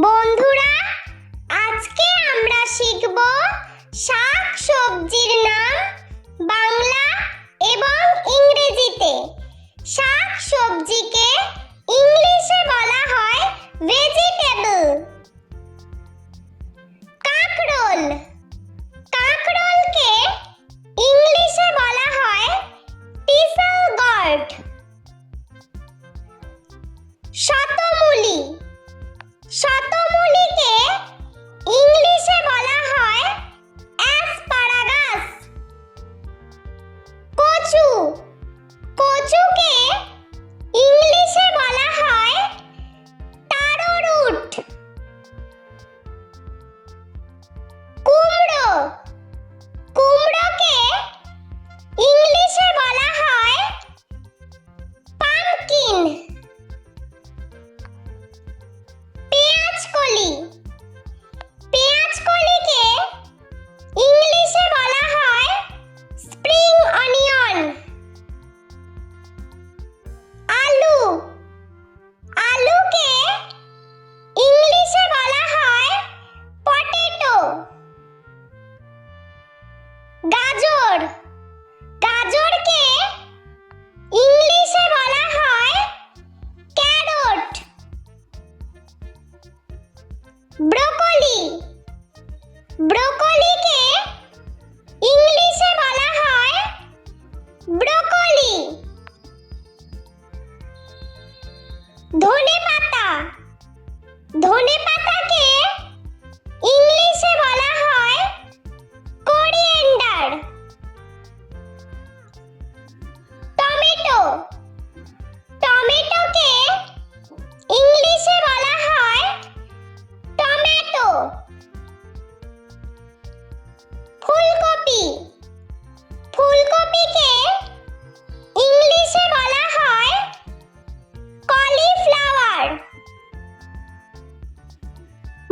বন্ধুরা, আজকে আমরা শিখব শাক সবজির নাম বাংলা এবং ইংরেজিতে। শাক সবজিকে ইংলিশে বলা হয় ভেজিটেবল। কাঁকরোল, কাঁকরোলকে ইংলিশে বলা হয় টিসেল গর্ড। শতমূলি, শতমূলিকে ইংলিশে বলা হয় অ্যাসপারাগাস। কচু, কচুকে ইংলিশে বলা হয় টারোরুট। কুমড়ো, কুমড়োকে ইংলিশে বলা হয় পাম্পকিন। পেঁয়াজকলি, পেঁয়াজকলিকে ইংলিশে বলা হয় স্প্রিং অনিয়ন। আলু, আলুকে ইংলিশে বলা হয় পটেটো। গাজর, গাজরকে ইংলিশে বলা হয় ক্যারট। ব্রোকলি, ব্রোকলিকে ইংলিশে বলা হয় ব্রোকলি। ধনেপাতা, ধনেপাতাকে ইংলিশে বলা হয় কোরিয়েন্ডার। টমেটো, টমেটোকে ইংলিশে বলা হয় টমেটো। ফুলকপি, ফুলকপিকে ইংলিশে বলা হয় কলিফ্লাওয়ার।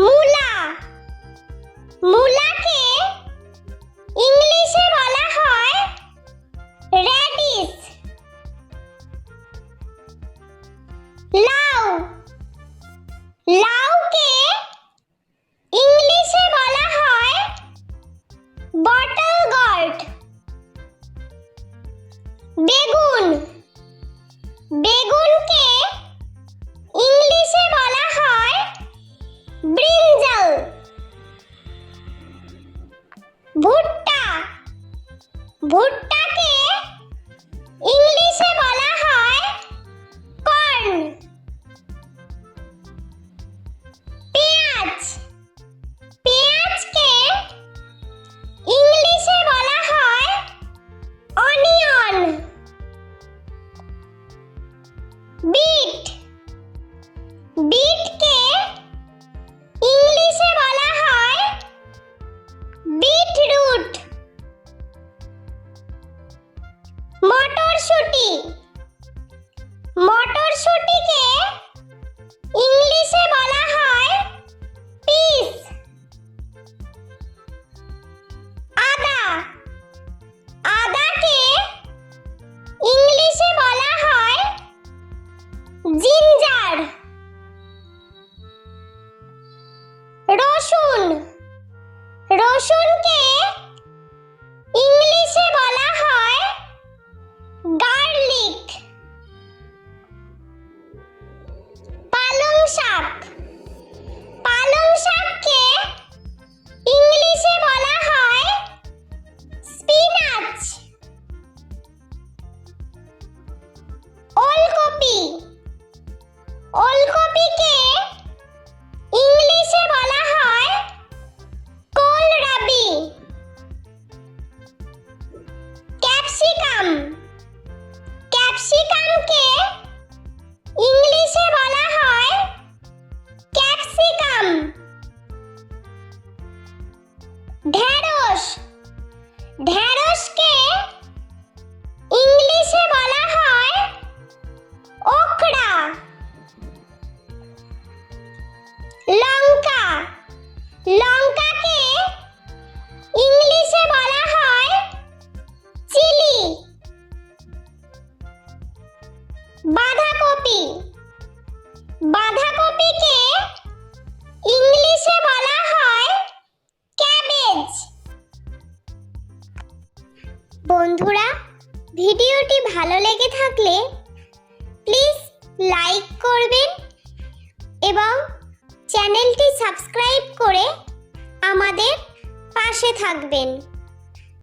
মূলা, মূলাকে ইংলিশে বলা হয় রেডিশ। লাউ, লাউকে ইংলিশে বলা হয় বটল গর্ড। বেগুন, বেগুনকে ইংলিশে বলা হয় ব্রিঞ্জাল। ভুট্টা, ভুট্টাকে ইংলিশে বলা হয় কর্ন। পেঁয়াজ, পেঁয়াজকে ইংলিশে বলা হয় অনিয়ন। বিট, বিটকে ইংলিশে বলা হয় বিটরুট। মটরশুঁটি, মটরশুঁটিকে ইংলিশে বলা হয় পিস। আদা, আদাকে ইংলিশে বলা হয় জিঞ্জার। রসুন, রসুনকে ইংলিশে বলা হয় গার্লিক। পালং শাক, পালং শাককে ইংলিশে বলা হয় স্পিনাচ। ওলকপি, ওলকপিকে ইংলিশে বলা হয় কোলরাবি। ক্যাপসিকাম, ক্যাপসিকামকে ইংলিশে বলা হয় ক্যাপসিকাম। ঢেঁড়স, ঢেঁড়সকে ইংলিশে বলা হয় ওকরা। লঙ্কা, লঙ্কাকে ইংলিশে বলা হয় চিলি। বাঁধাকপি, বাঁধাকপিকে ভিডিওটি ভালো লেগে থাকলে প্লিজ লাইক করবেন এবং চ্যানেলটি সাবস্ক্রাইব করে আমাদের পাশে থাকবেন।